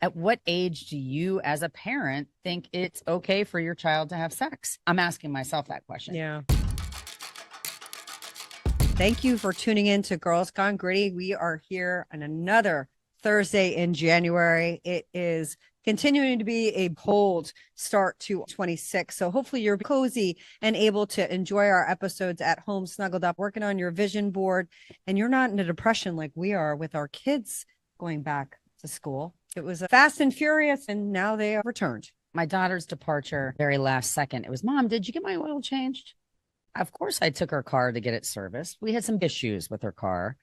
At what age do you, as a parent, think it's okay for your child to have sex? I'm asking myself that question. Yeah. Thank you for tuning in to Girls Gone Gritty. We are here on another Thursday in January. It is continuing to be a cold start to 26. So hopefully you're cozy and able to enjoy our episodes at home, snuggled up, working on your vision board, and you're not in a depression like we are with our kids going back to school. It was fast and furious, and now they have returned. My daughter's departure, very last second, it was, Mom, did you get my oil changed? Of course, I took her car to get it serviced. We had some issues with her car,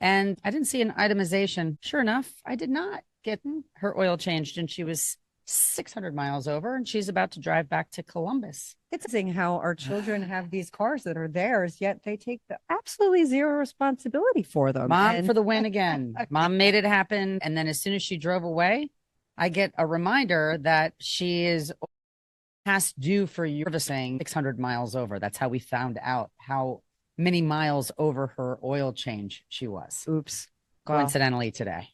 and I didn't see an itemization. Sure enough, I did not get her oil changed, and she was 600 miles over, and she's about to drive back to Columbus. It's interesting how our children have these cars that are theirs, yet they take absolutely zero responsibility for them. Mom for the win again. Mom made it happen. And then as soon as she drove away, I get a reminder that she is past due for servicing 600 miles over. That's how we found out how many miles over her oil change she was. Oops. Coincidentally today.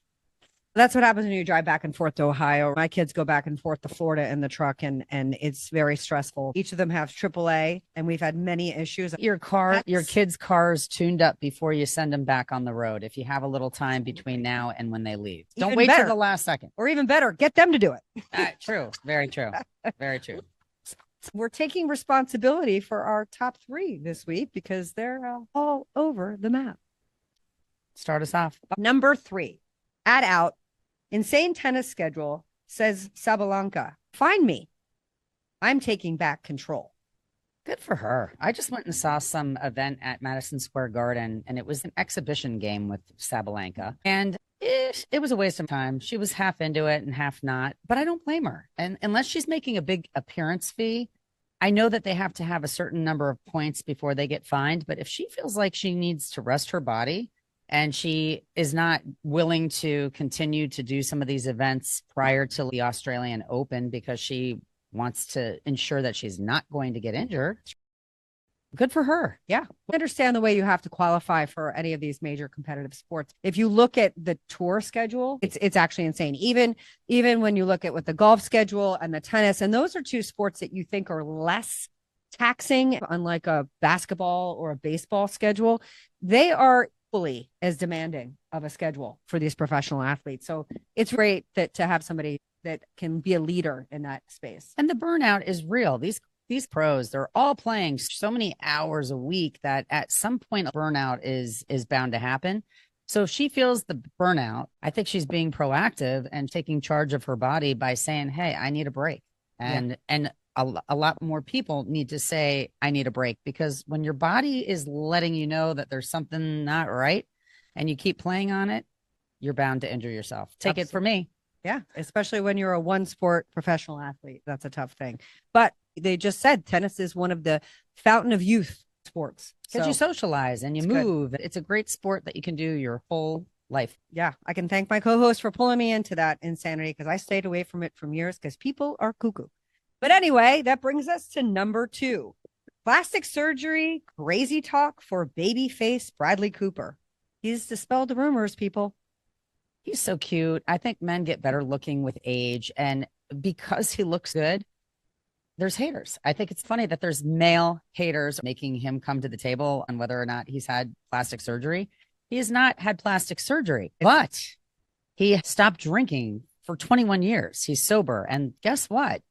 That's what happens when you drive back and forth to Ohio. My kids go back and forth to Florida in the truck, and it's very stressful. Each of them have AAA, and we've had many issues. Your kids' cars tuned up before you send them back on the road. If you have a little time between now and when they leave, don't wait till the last second. Or even better, get them to do it. True. Very true. Very true. We're taking responsibility for our top 3 this week because they're all over the map. Start us off. Number 3, add out. Insane tennis schedule, says Sabalenka. Find me. I'm taking back control. Good for her. I just went and saw some event at Madison Square Garden, and it was an exhibition game with Sabalenka. And it was a waste of time. She was half into it and half not, but I don't blame her. And unless she's making a big appearance fee, I know that they have to have a certain number of points before they get fined. But if she feels like she needs to rest her body, and she is not willing to continue to do some of these events prior to the Australian Open because she wants to ensure that she's not going to get injured. Good for her. Yeah. I understand the way you have to qualify for any of these major competitive sports. If you look at the tour schedule, it's actually insane. Even when you look at with the golf schedule and the tennis, and those are 2 sports that you think are less taxing, unlike a basketball or a baseball schedule, they are equally as demanding of a schedule for these professional athletes. So it's great to have somebody that can be a leader in that space. And the burnout is real. These pros, they're all playing so many hours a week that at some point burnout is bound to happen. So if she feels the burnout, I think she's being proactive and taking charge of her body by saying, hey, I need a break. And a lot more people need to say, I need a break, because when your body is letting you know that there's something not right and you keep playing on it, you're bound to injure yourself. Take it from me. Yeah. Especially when you're a one sport professional athlete. That's a tough thing. But they just said tennis is one of the fountain of youth sports. Because you socialize and you move. Good. It's a great sport that you can do your whole life. Yeah. I can thank my co-host for pulling me into that insanity, because I stayed away from it for years because people are cuckoo. But anyway, that brings us to number 2. Plastic surgery, crazy talk for babyface Bradley Cooper. He's dispelled the rumors, people. He's so cute. I think men get better looking with age. And because he looks good, there's haters. I think it's funny that there's male haters making him come to the table on whether or not he's had plastic surgery. He has not had plastic surgery, but he stopped drinking for 21 years. He's sober. And guess what?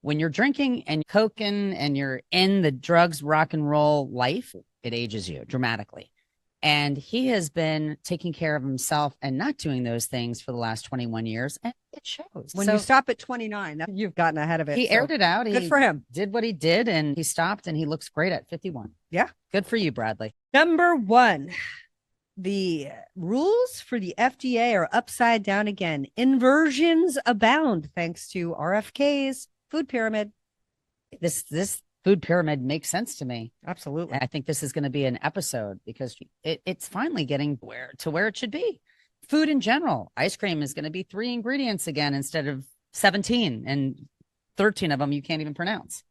When you're drinking and coking and you're in the drugs, rock and roll life, it ages you dramatically. And he has been taking care of himself and not doing those things for the last 21 years. And it shows. When you stop at 29, you've gotten ahead of it. He aired it out. Good for him. Did what he did, and he stopped, and he looks great at 51. Yeah. Good for you, Bradley. Number 1. The rules for the FDA are upside down again. Inversions abound thanks to RFK's food pyramid. This food pyramid makes sense to me. Absolutely. I think this is going to be an episode because it's finally getting to where it should be. Food in general. Ice cream is going to be 3 ingredients again instead of 17, and 13 of them you can't even pronounce.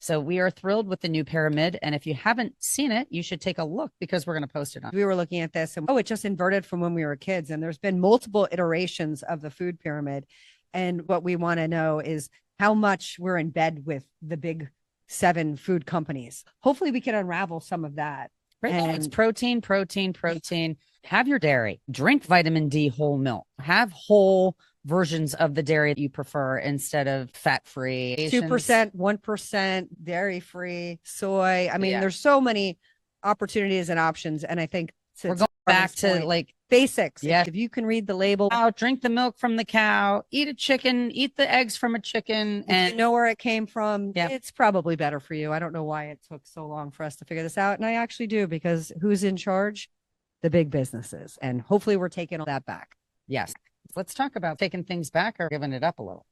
So we are thrilled with the new pyramid. And if you haven't seen it, you should take a look because we're going to post it on. We were looking at this and it just inverted from when we were kids. And there's been multiple iterations of the food pyramid. And what we want to know is how much we're in bed with the big 7 food companies. Hopefully we can unravel some of that. Right. And It's protein, protein, protein. Have your dairy. Drink vitamin D whole milk. Have whole versions of the dairy that you prefer instead of fat-free. 2%, 1% dairy free, soy. I mean, Yeah. there's so many opportunities and options. And I think We're going back to like basics. Yeah. If you can read the label, drink the milk from the cow, eat a chicken, eat the eggs from a chicken, and you know where it came from, Yeah. it's probably better for you. I don't know why it took so long for us to figure this out. And I actually do, because who's in charge? The big businesses. And hopefully we're taking all that back. Yes. Let's talk about taking things back or giving it up a little.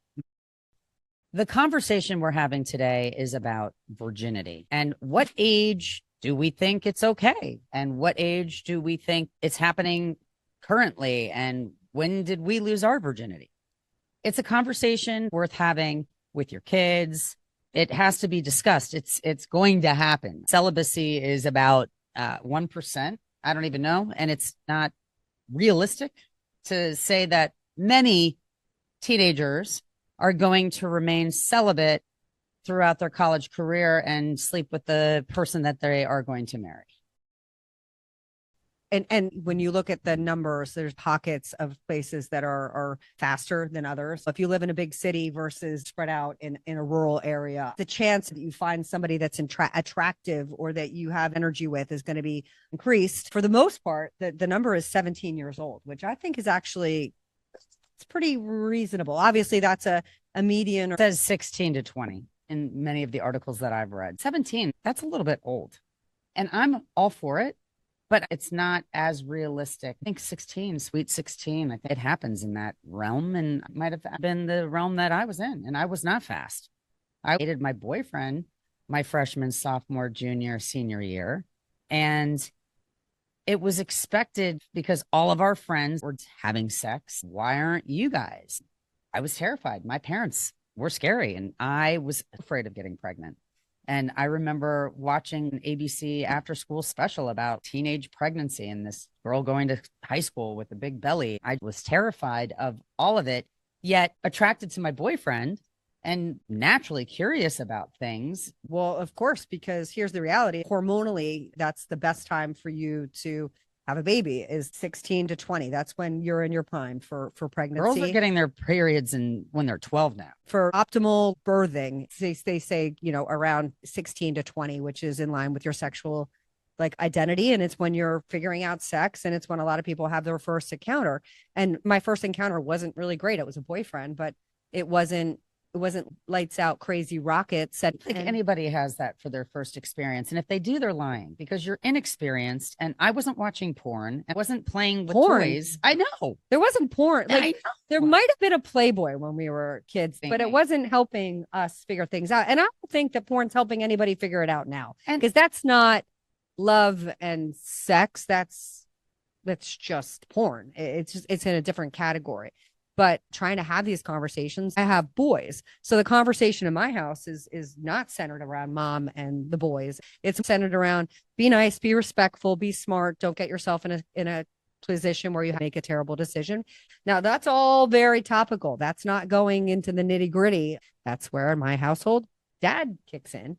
The conversation we're having today is about virginity and what age do we think it's okay? And what age do we think it's happening currently? And when did we lose our virginity? It's a conversation worth having with your kids. It has to be discussed. It's going to happen. Celibacy is about 1%. I don't even know. And it's not realistic to say that many teenagers are going to remain celibate throughout their college career and sleep with the person that they are going to marry. And when you look at the numbers, there's pockets of places that are faster than others. If you live in a big city versus spread out in a rural area, the chance that you find somebody that's attractive or that you have energy with is going to be increased. For the most part, the number is 17 years old, which I think is actually, it's pretty reasonable. Obviously, that's a median. It says 16 to 20 in many of the articles that I've read. 17, that's a little bit old. And I'm all for it. But it's not as realistic. I think 16, sweet 16, I think it happens in that realm, and it might have been the realm that I was in, and I was not fast. I dated my boyfriend my freshman, sophomore, junior, senior year, and it was expected because all of our friends were having sex. Why aren't you guys? I was terrified. My parents were scary, and I was afraid of getting pregnant. And I remember watching an ABC after school special about teenage pregnancy and this girl going to high school with a big belly. I was terrified of all of it, yet attracted to my boyfriend and naturally curious about things. Well, of course, because here's the reality. Hormonally, that's the best time for you to have a baby is 16 to 20. That's when you're in your prime for pregnancy. Girls are getting their periods when they're 12 now. For optimal birthing, they say, around 16 to 20, which is in line with your sexual identity. And it's when you're figuring out sex, and it's when a lot of people have their first encounter. And my first encounter wasn't really great. It was a boyfriend, but it wasn't lights out crazy rockets. I think anybody has that for their first experience. And if they do, they're lying because you're inexperienced. And I wasn't watching porn. I wasn't playing with toys. I know. There wasn't porn. There might have been a Playboy when we were kids, but it wasn't helping us figure things out. And I don't think that porn's helping anybody figure it out now, because that's not love and sex. That's just porn. It's in a different category. But trying to have these conversations, I have boys. So the conversation in my house is not centered around mom and the boys. It's centered around be nice, be respectful, be smart. Don't get yourself in a position where you make a terrible decision. Now, that's all very topical. That's not going into the nitty gritty. That's where in my household, dad kicks in.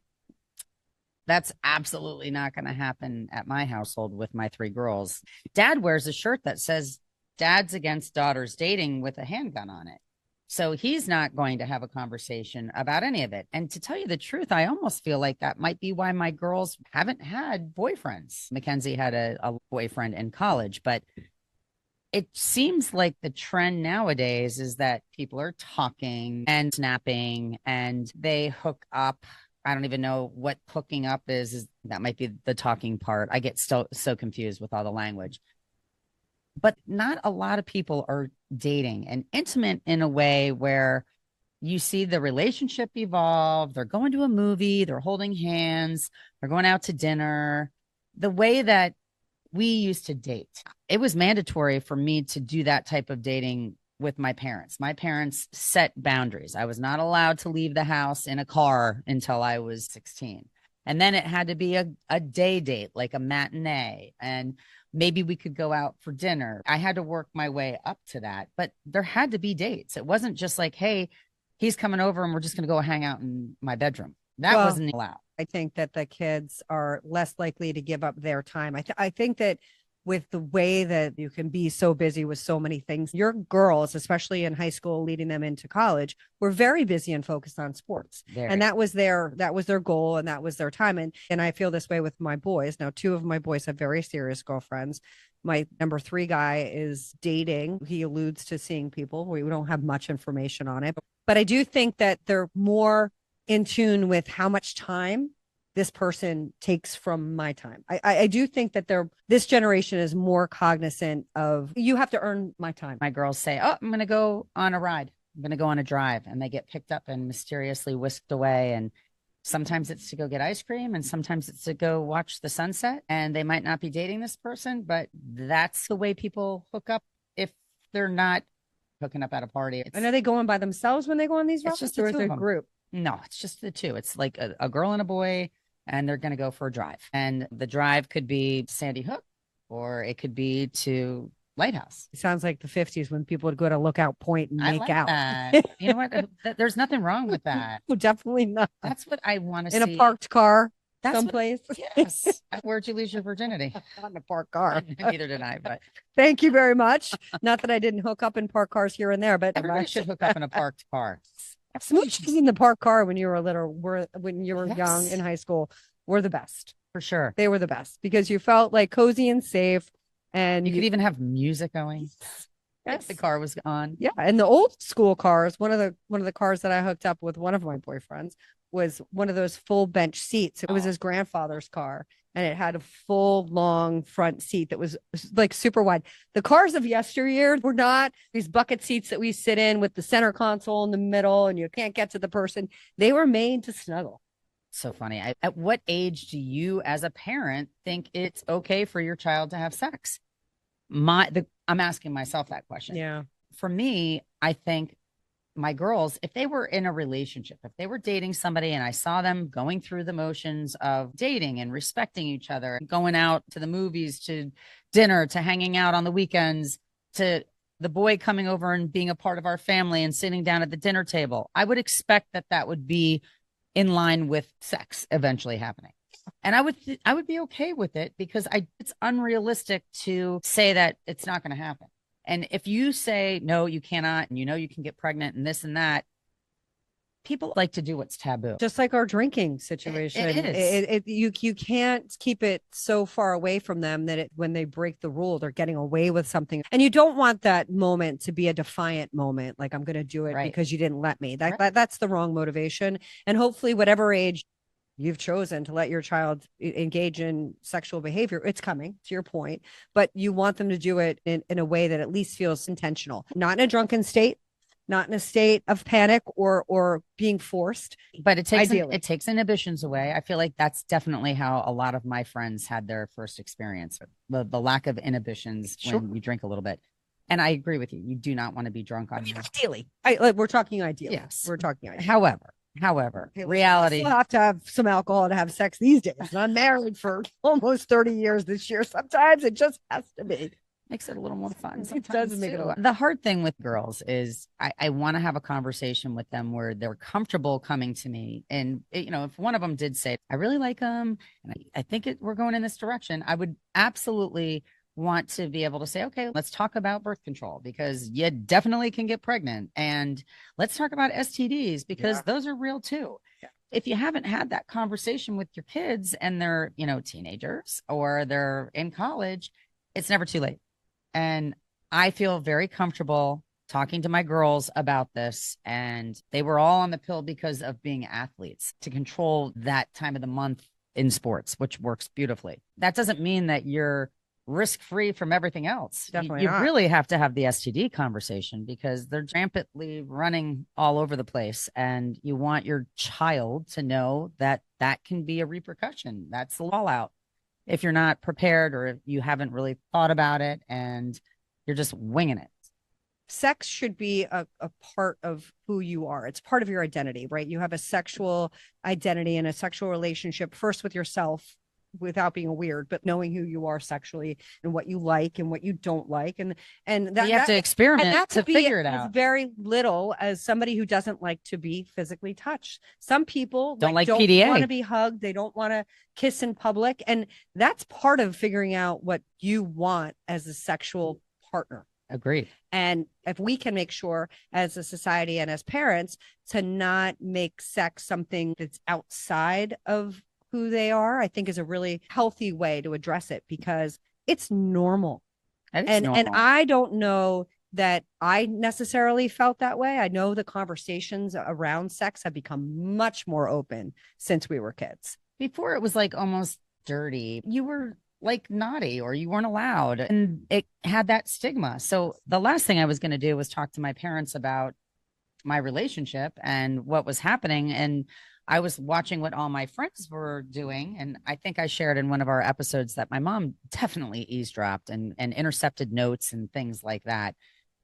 That's absolutely not going to happen at my household with my 3 girls. Dad wears a shirt that says, "Dad's against daughters dating," with a handgun on it. So he's not going to have a conversation about any of it. And to tell you the truth, I almost feel like that might be why my girls haven't had boyfriends. Mackenzie had a boyfriend in college, but it seems like the trend nowadays is that people are talking and snapping and they hook up. I don't even know what hooking up is. That might be the talking part. I get so confused with all the language. But not a lot of people are dating and intimate in a way where you see the relationship evolve. They're going to a movie, they're holding hands, they're going out to dinner. The way that we used to date, it was mandatory for me to do that type of dating with my parents. My parents set boundaries. I was not allowed to leave the house in a car until I was 16. And then it had to be a day date, like a matinee. And maybe we could go out for dinner. I had to work my way up to that, but there had to be dates. It wasn't just like, hey, he's coming over and we're just going to go hang out in my bedroom. That wasn't allowed. I think that the kids are less likely to give up their time. I think that with the way that you can be so busy with so many things, your girls, especially in high school, leading them into college, were very busy and focused on sports. And that was their goal, and that was their time. And I feel this way with my boys. Now, two of my boys have very serious girlfriends. My number 3 guy is dating. He alludes to seeing people. We don't have much information on it, but I do think that they're more in tune with how much time this person takes from my time. I do think that this generation is more cognizant of, you have to earn my time. My girls say, oh, I'm going to go on a ride. I'm going to go on a drive. And they get picked up and mysteriously whisked away. And sometimes it's to go get ice cream, and sometimes it's to go watch the sunset. And they might not be dating this person, but that's the way people hook up if they're not hooking up at a party. And are they going by themselves when they go on these rides? It's just a group? No, it's just the two. It's like a girl and a boy, and they're going to go for a drive. And the drive could be Sandy Hook, or it could be to Lighthouse. It sounds like the 50s when people would go to Lookout Point and make out. That. You know what? There's nothing wrong with that. No, definitely not. That's what I want to see. In a parked car someplace. Yes. Where'd you lose your virginity? Not in a parked car. Neither did I, but. Thank you very much. Not that I didn't hook up in parked cars here and there, but everybody should hook up in a parked car. Smooches in the parked car when you were little, when you were young in high school, were the best. For sure. They were the best because you felt like cozy and safe. And you could even have music going. Yes. The car was on. Yeah. And the old school cars, one of the cars that I hooked up with one of my boyfriends was one of those full bench seats. It was his grandfather's car, and it had a full long front seat that was like super wide. The cars of yesteryear were not these bucket seats that we sit in with the center console in the middle and you can't get to the person. They were made to snuggle. So funny. At what age do you as a parent think it's okay for your child to have sex? I'm asking myself that question. Yeah. For me, I think my girls, if they were in a relationship, if they were dating somebody and I saw them going through the motions of dating and respecting each other, going out to the movies, to dinner, to hanging out on the weekends, to the boy coming over and being a part of our family and sitting down at the dinner table, I would expect that would be in line with sex eventually happening. And I would be okay with it because it's unrealistic to say that it's not going to happen. And if you say, no, you cannot, and you can get pregnant and this and that, people like to do what's taboo. Just like our drinking situation. It is. You can't keep it so far away from them that when they break the rule, they're getting away with something. And you don't want that moment to be a defiant moment. Like, I'm going to do it because you didn't let me. That's the wrong motivation. And hopefully whatever age you've chosen to let your child engage in sexual behavior, it's coming, to your point, but you want them to do it in a way that at least feels intentional, not in a drunken state, not in a state of panic or being forced. But it takes inhibitions away. I feel like that's definitely how a lot of my friends had their first experience, the lack of inhibitions when you drink a little bit. And I agree with you. You do not want to be drunk on your ideally. We're talking ideally. Yes. We're talking ideally. However, reality. You have to have some alcohol to have sex these days. And I'm married for almost 30 years this year. Sometimes it just has to be. Makes it a little more fun. It does make it a lot. The hard thing with girls is I want to have a conversation with them where they're comfortable coming to me. And, if one of them did say, I really like them and I think we're going in this direction, I would absolutely want to be able to say, okay, let's talk about birth control because you definitely can get pregnant. And let's talk about STDs because those are real too. Yeah. If you haven't had that conversation with your kids and they're, teenagers or they're in college, it's never too late. And I feel very comfortable talking to my girls about this. And they were all on the pill because of being athletes to control that time of the month in sports, which works beautifully. That doesn't mean that you're risk-free from everything else. Definitely you not. Really have to have the STD conversation because they're rampantly running all over the place. And you want your child to know that can be a repercussion. That's the fallout. If you're not prepared or if you haven't really thought about it and you're just winging it. Sex should be a part of who you are. It's part of your identity, right? You have a sexual identity and a sexual relationship first with yourself without being weird, but knowing who you are sexually and what you like and what you don't like. And you have to experiment to figure it as out. very little as somebody who doesn't like to be physically touched. Some people don't don't PDA. want to be hugged. They don't want to kiss in public. And that's part of figuring out what you want as a sexual partner. Agreed. And if we can make sure as a society and as parents to not make sex something that's outside of who they are, I think is a really healthy way to address it, because it's normal. And I don't know that I necessarily felt that way. I know the conversations around sex have become much more open since we were kids. Before it was like almost dirty. You were like naughty or you weren't allowed, and it had that stigma. So the last thing I was going to do was talk to my parents about my relationship and what was happening. And I was watching what all my friends were doing. And I think I shared in one of our episodes that my mom definitely eavesdropped and intercepted notes and things like that.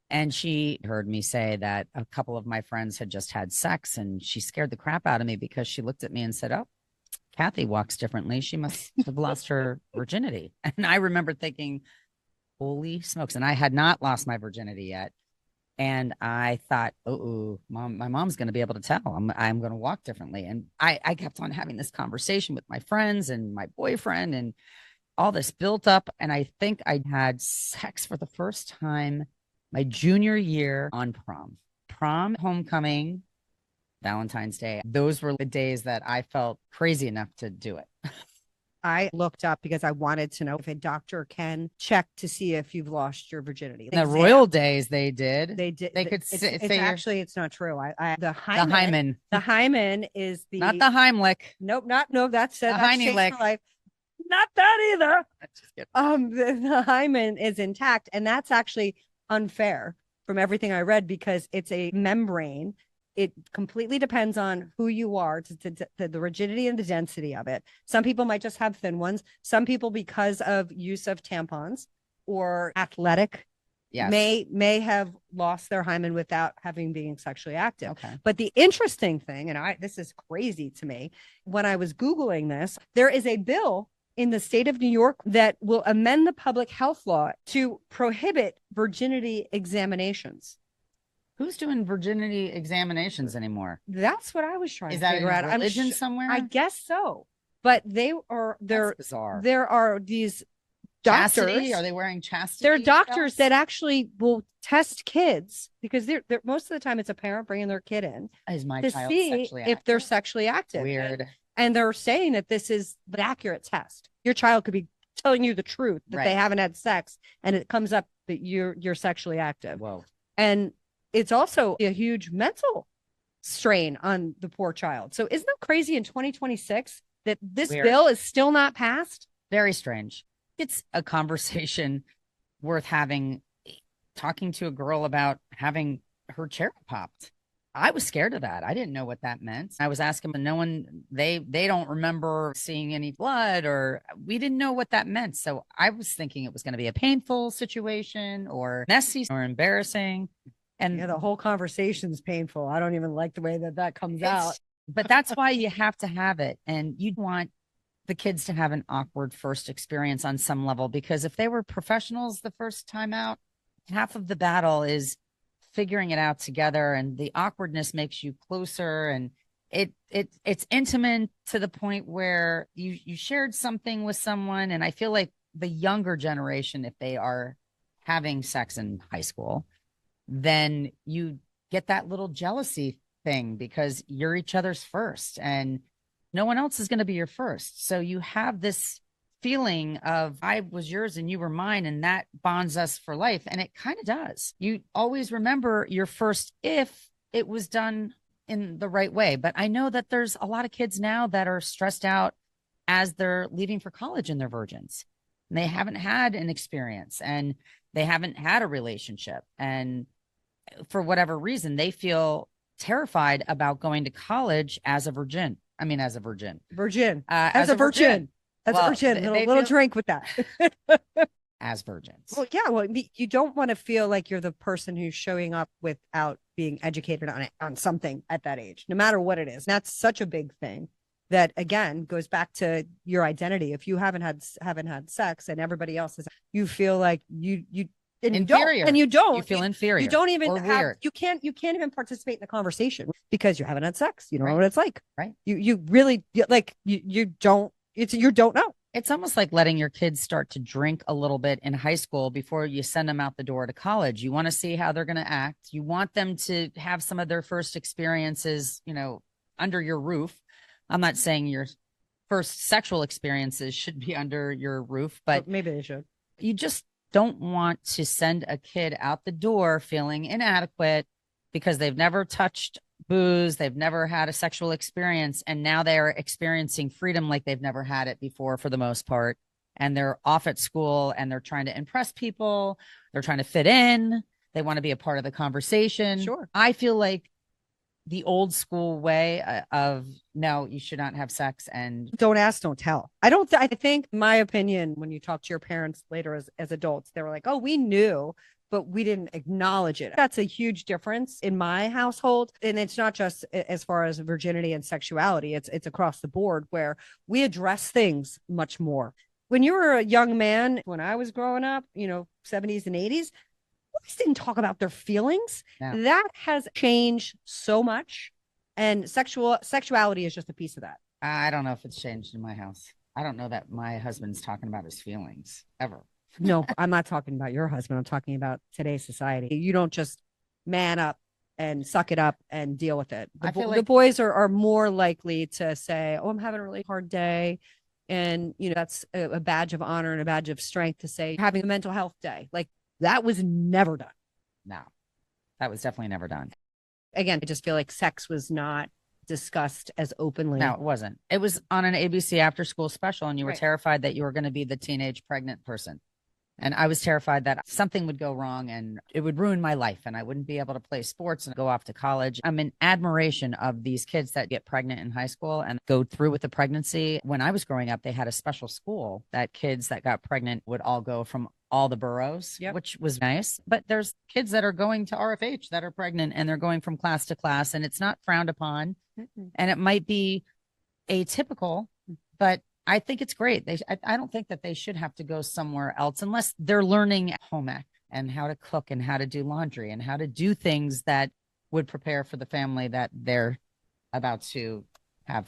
And she heard me say that a couple of my friends had just had sex, and she scared the crap out of me because she looked at me and said, "Oh, Kathy walks differently. She must have lost her virginity." And I remember thinking, holy smokes. And I had not lost my virginity yet. And I thought, oh, mom, my mom's going to be able to tell. I'm going to walk differently. And I kept on having this conversation with my friends and my boyfriend, and all this built up. And I think I had sex for the first time my junior year on prom, homecoming, Valentine's Day. Those were the days that I felt crazy enough to do it. I looked up because I wanted to know if a doctor can check to see if you've lost your virginity. In the royal days, they did. They did. They could say actually, it's not true. The hymen. The hymen. The hymen is the not the Heimlich. Nope, no. That's the Heimlich. Not that either. The hymen is intact, and that's actually unfair from everything I read, because it's a membrane. It completely depends on who you are, to the rigidity and the density of it. Some people might just have thin ones. Some people, because of use of tampons or athletic, may have lost their hymen without having been sexually active. Okay. But the interesting thing, and this is crazy to me, when I was Googling this, there is a bill in the state of New York that will amend the public health law to prohibit virginity examinations. Who's doing virginity examinations anymore? That's what I was trying to figure out. Religion somewhere? I guess so. But they're bizarre. There are these doctors. Chastity? Are they wearing chastity? They're doctors that actually will test kids, because they're most of the time it's a parent bringing their kid in to see if they're sexually active. Weird. And they're saying that this is an accurate test. Your child could be telling you the truth that they haven't had sex, and it comes up that you're sexually active. Whoa. And it's also a huge mental strain on the poor child. So isn't that crazy in 2026 that this bill is still not passed? Very strange. It's a conversation worth having, talking to a girl about having her cherry popped. I was scared of that. I didn't know what that meant. I was asking, but no one, they don't remember seeing any blood, or we didn't know what that meant. So I was thinking it was going to be a painful situation or messy or embarrassing. And the whole conversation is painful. I don't even like the way that comes out. But that's why you have to have it. And you want the kids to have an awkward first experience on some level, because if they were professionals the first time out, half of the battle is figuring it out together, and the awkwardness makes you closer, and it's intimate to the point where you shared something with someone. And I feel like the younger generation, if they are having sex in high school, then you get that little jealousy thing because you're each other's first and no one else is going to be your first. So you have this feeling of I was yours and you were mine, and that bonds us for life. And it kind of does. You always remember your first if it was done in the right way. But I know that there's a lot of kids now that are stressed out as they're leaving for college and they're virgins. And they haven't had an experience and they haven't had a relationship. And for whatever reason, they feel terrified about going to college as a virgin. I mean, as a virgin. As a virgin. As a virgin. A little drink with that. As virgins. Well, yeah. Well, you don't want to feel like you're the person who's showing up without being educated on something at that age, no matter what it is. That's such a big thing that again goes back to your identity. If you haven't had sex and everybody else is, you feel like you and inferior. you don't You feel inferior. you don't even or have weird. you can't even participate in the conversation because you haven't had sex. You don't know Right. what it's like. Right. You really like you don't you don't know. It's almost like letting your kids start to drink a little bit in high school before you send them out the door to college. You want to see how they're going to act. You want them to have some of their first experiences, under your roof. I'm not saying your first sexual experiences should be under your roof, but maybe they should. You just don't want to send a kid out the door feeling inadequate because they've never touched booze, they've never had a sexual experience, and now they are experiencing freedom like they've never had it before for the most part. And they're off at school and they're trying to impress people, they're trying to fit in, they want to be a part of the conversation. Sure. I feel like the old school way of no, you should not have sex and don't ask, don't tell. I think my opinion, when you talk to your parents later as adults, they were like, oh, we knew, but we didn't acknowledge it. That's a huge difference in my household. And it's not just as far as virginity and sexuality. It's across the board where we address things much more. When you were a young man, when I was growing up, 70s and 80s, boys didn't talk about their feelings. No. That has changed so much. And sexuality is just a piece of that. I don't know if it's changed in my house. I don't know that my husband's talking about his feelings ever. No, I'm not talking about your husband. I'm talking about today's society. You don't just man up and suck it up and deal with it. The boys are more likely to say, oh, I'm having a really hard day. And, that's a badge of honor and a badge of strength to say, having a mental health day. Like, that was never done. No, that was definitely never done. Again, I just feel like sex was not discussed as openly. No, it wasn't. It was on an ABC after school special, and you were Right. terrified that you were going to be the teenage pregnant person. And I was terrified that something would go wrong and it would ruin my life and I wouldn't be able to play sports and go off to college. I'm in admiration of these kids that get pregnant in high school and go through with the pregnancy. When I was growing up, they had a special school that kids that got pregnant would all go from all the boroughs, Yep. which was nice. But there's kids that are going to RFH that are pregnant and they're going from class to class and it's not frowned upon. Mm-mm. And it might be atypical, but I think it's great. I don't think that they should have to go somewhere else unless they're learning home ec and how to cook and how to do laundry and how to do things that would prepare for the family that they're about to add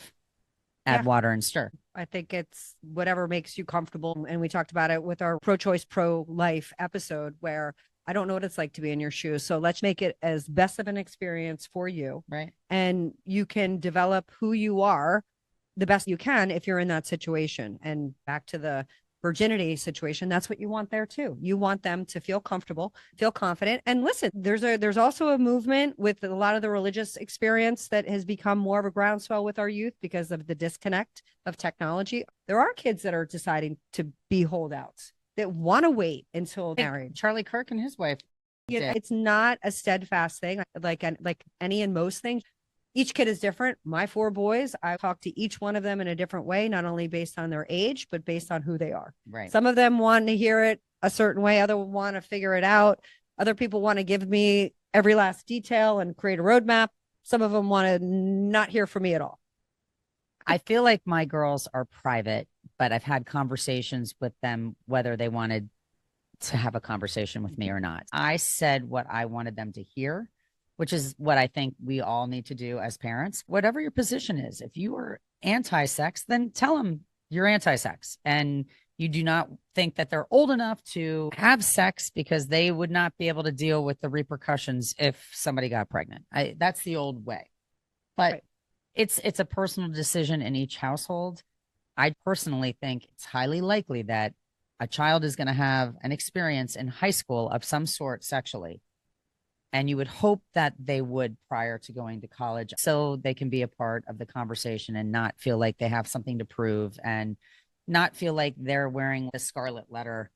water and stir. I think it's whatever makes you comfortable. And we talked about it with our pro-choice, pro-life episode where I don't know what it's like to be in your shoes. So let's make it as best of an experience for you. Right. And you can develop who you are the best you can if you're in that situation. And back to the virginity situation, that's what you want there too. You want them to feel comfortable, feel confident. And listen, there's also a movement with a lot of the religious experience that has become more of a groundswell with our youth because of the disconnect of technology. There are kids that are deciding to be holdouts that want to wait until married. Charlie Kirk and his wife. It's not a steadfast thing like any and most things. Each kid is different. My 4 boys, I talk to each one of them in a different way, not only based on their age, but based on who they are. Right. Some of them want to hear it a certain way. Others want to figure it out. Other people want to give me every last detail and create a roadmap. Some of them want to not hear from me at all. I feel like my girls are private, but I've had conversations with them, whether they wanted to have a conversation with me or not. I said what I wanted them to hear, which is what I think we all need to do as parents. Whatever your position is, if you are anti-sex, then tell them you're anti-sex and you do not think that they're old enough to have sex because they would not be able to deal with the repercussions if somebody got pregnant. That's the old way. But Right. It's a personal decision in each household. I personally think it's highly likely that a child is going to have an experience in high school of some sort sexually. And you would hope that they would prior to going to college so they can be a part of the conversation and not feel like they have something to prove and not feel like they're wearing the scarlet letter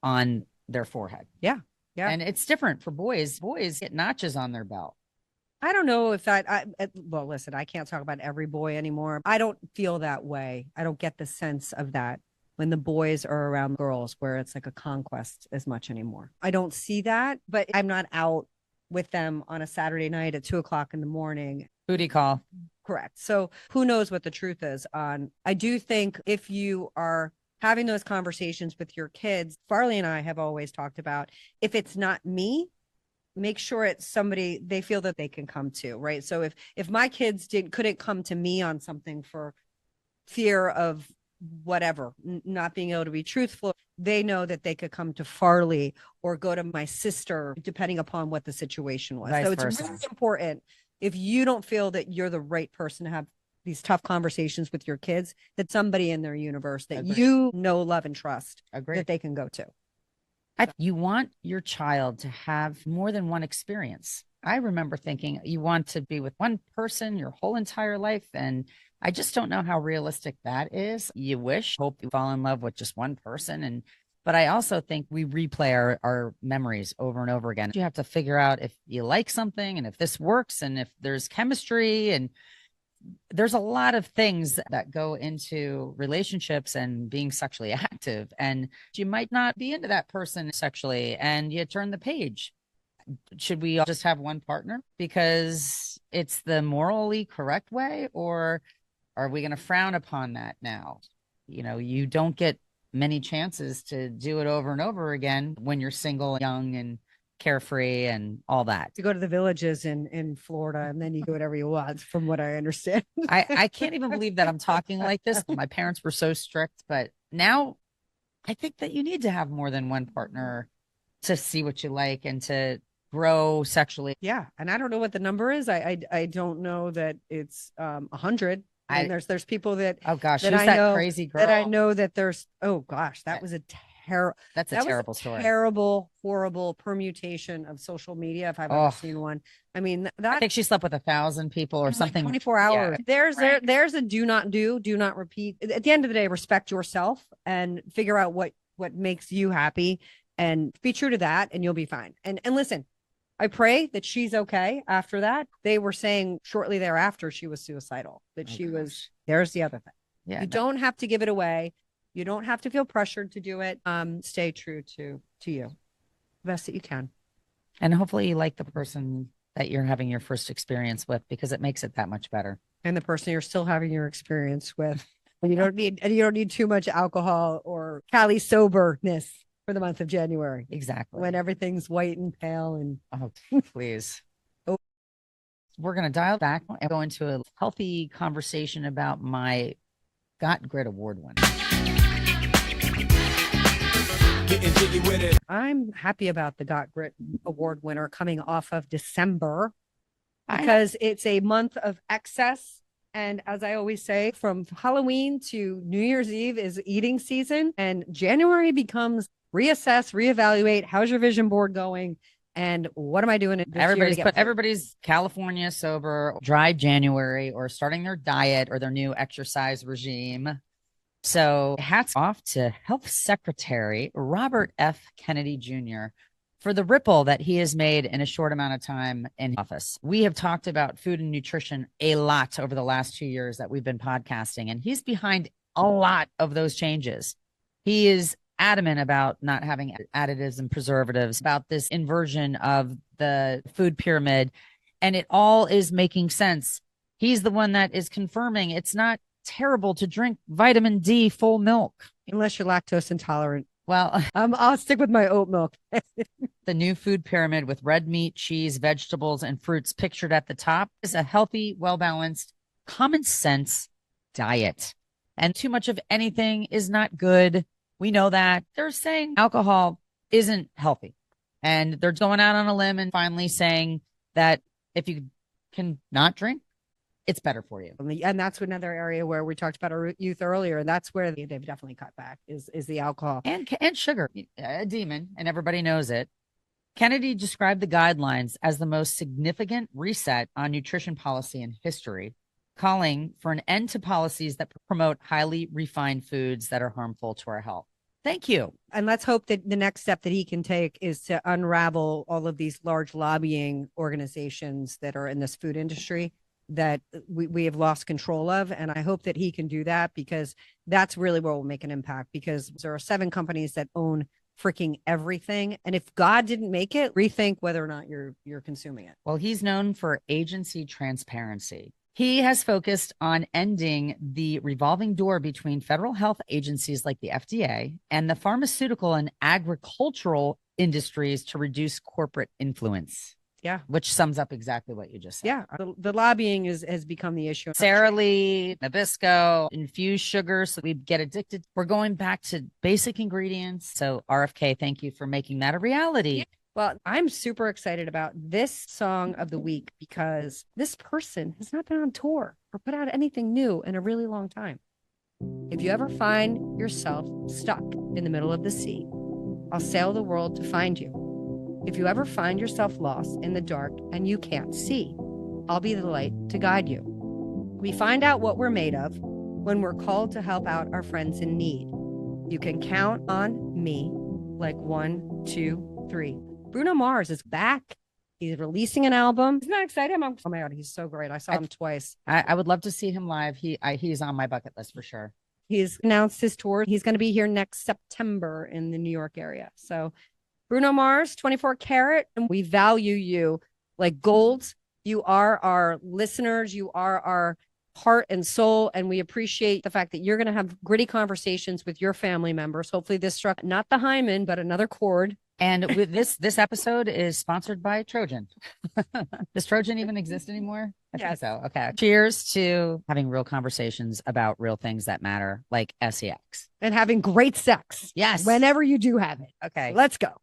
on their forehead. Yeah. Yeah. And it's different for boys. Boys get notches on their belt. I don't know if well, listen, I can't talk about every boy anymore. I don't feel that way. I don't get the sense of that when the boys are around girls where it's like a conquest as much anymore. I don't see that, but I'm not out with them on a Saturday night at 2:00 in the morning. Booty call. Correct. So who knows what the truth is on, I do think if you are having those conversations with your kids, Farley and I have always talked about, if it's not me, make sure it's somebody they feel that they can come to, right? So if my kids couldn't come to me on something for fear of whatever, not being able to be truthful, they know that they could come to Farley or go to my sister, depending upon what the situation was. Vice so it's versa. really important, if you don't feel that you're the right person to have these tough conversations with your kids, that somebody in their universe that Agreed. you know, love, and trust Agreed. that they can go to. You want your child to have more than one experience. I remember thinking you want to be with one person your whole entire life. And I just don't know how realistic that is. You hope you fall in love with just one person. But I also think we replay our memories over and over again. You have to figure out if you like something and if this works and if there's chemistry, and there's a lot of things that go into relationships and being sexually active. And you might not be into that person sexually and you turn the page. Should we all just have one partner because it's the morally correct way, or are we going to frown upon that now? You don't get many chances to do it over and over again when you're single, young, and carefree and all that. To go to the villages in Florida, and then you do whatever you want, from what I understand. I can't even believe that I'm talking like this. My parents were so strict, but now I think that you need to have more than one partner to see what you like and to grow sexually. Yeah. And I don't know what the number is. I don't know that it's 100. And there's people that, oh gosh, that who's I that know crazy girl that I know that there's, oh gosh, that was a terrible story. Terrible, horrible permutation of social media, if I've ever seen one. I mean, I think she slept with 1,000 people or something. 24 hours. Yeah. There's a do not repeat. At the end of the day, respect yourself and figure out what makes you happy and be true to that, and you'll be fine. And listen, I pray that she's okay after that. They were saying shortly thereafter she was suicidal, that there's the other thing. Yeah, you don't have to give it away. You don't have to feel pressured to do it. Stay true to you, the best that you can. And hopefully you like the person that you're having your first experience with, because it makes it that much better. And the person you're still having your experience with. And you don't need too much alcohol or Cali soberness for the month of January. Exactly. When everything's white and pale and please. We're going to dial back and go into a healthy conversation about my Got Grit Award winner. I'm happy about the Got Grit Award winner coming off of December, because it's a month of excess. And as I always say, from Halloween to New Year's Eve is eating season, and January becomes reassess, reevaluate. How's your vision board going? And what am I doing? Everybody's California sober, dry January, or starting their diet or their new exercise regime. So hats off to Health Secretary Robert F. Kennedy Jr. for the ripple that he has made in a short amount of time in office. We have talked about food and nutrition a lot over the last 2 years that we've been podcasting, and he's behind a lot of those changes. He is adamant about not having additives and preservatives, about this inversion of the food pyramid, and it all is making sense. He's the one that is confirming it's not terrible to drink vitamin D full milk. Unless you're lactose intolerant. Well, I'll stick with my oat milk. The new food pyramid with red meat, cheese, vegetables, and fruits pictured at the top is a healthy, well-balanced, common sense diet. And too much of anything is not good. We know that. They're saying alcohol isn't healthy. And they're going out on a limb and finally saying that if you can not drink, it's better for you. And that's another area where we talked about our youth earlier. And that's where they've definitely cut back is the alcohol. And sugar, a demon, and everybody knows it. Kennedy described the guidelines as the most significant reset on nutrition policy in history, calling for an end to policies that promote highly refined foods that are harmful to our health. Thank you. And let's hope that the next step that he can take is to unravel all of these large lobbying organizations that are in this food industry that we have lost control of. And I hope that he can do that, because that's really where we'll make an impact, because there are 7 companies that own freaking everything. And if God didn't make it, rethink whether or not you're consuming it. Well, he's known for agency transparency. He has focused on ending the revolving door between federal health agencies like the FDA and the pharmaceutical and agricultural industries to reduce corporate influence. Yeah. Which sums up exactly what you just said. Yeah. The lobbying has become the issue. Sara Lee, Nabisco, infused sugar so we get addicted. We're going back to basic ingredients. So RFK, thank you for making that a reality. Well, I'm super excited about this song of the week because this person has not been on tour or put out anything new in a really long time. If you ever find yourself stuck in the middle of the sea, I'll sail the world to find you. If you ever find yourself lost in the dark and you can't see, I'll be the light to guide you. We find out what we're made of when we're called to help out our friends in need. You can count on me like 1, 2, 3. Bruno Mars is back. He's releasing an album. Isn't that exciting? Oh my God, he's so great. I saw him twice. I would love to see him live. He's on my bucket list for sure. He's announced his tour. He's going to be here next September in the New York area. So Bruno Mars, 24 Karat, and we value you like gold. You are our listeners. You are our heart and soul. And we appreciate the fact that you're going to have gritty conversations with your family members. Hopefully this struck not the hymen, but another chord. And with this episode is sponsored by Trojan. Does Trojan even exist anymore? I think so. Okay. Cheers to having real conversations about real things that matter, like sex. And having great sex. Yes. Whenever you do have it. Okay. Let's go.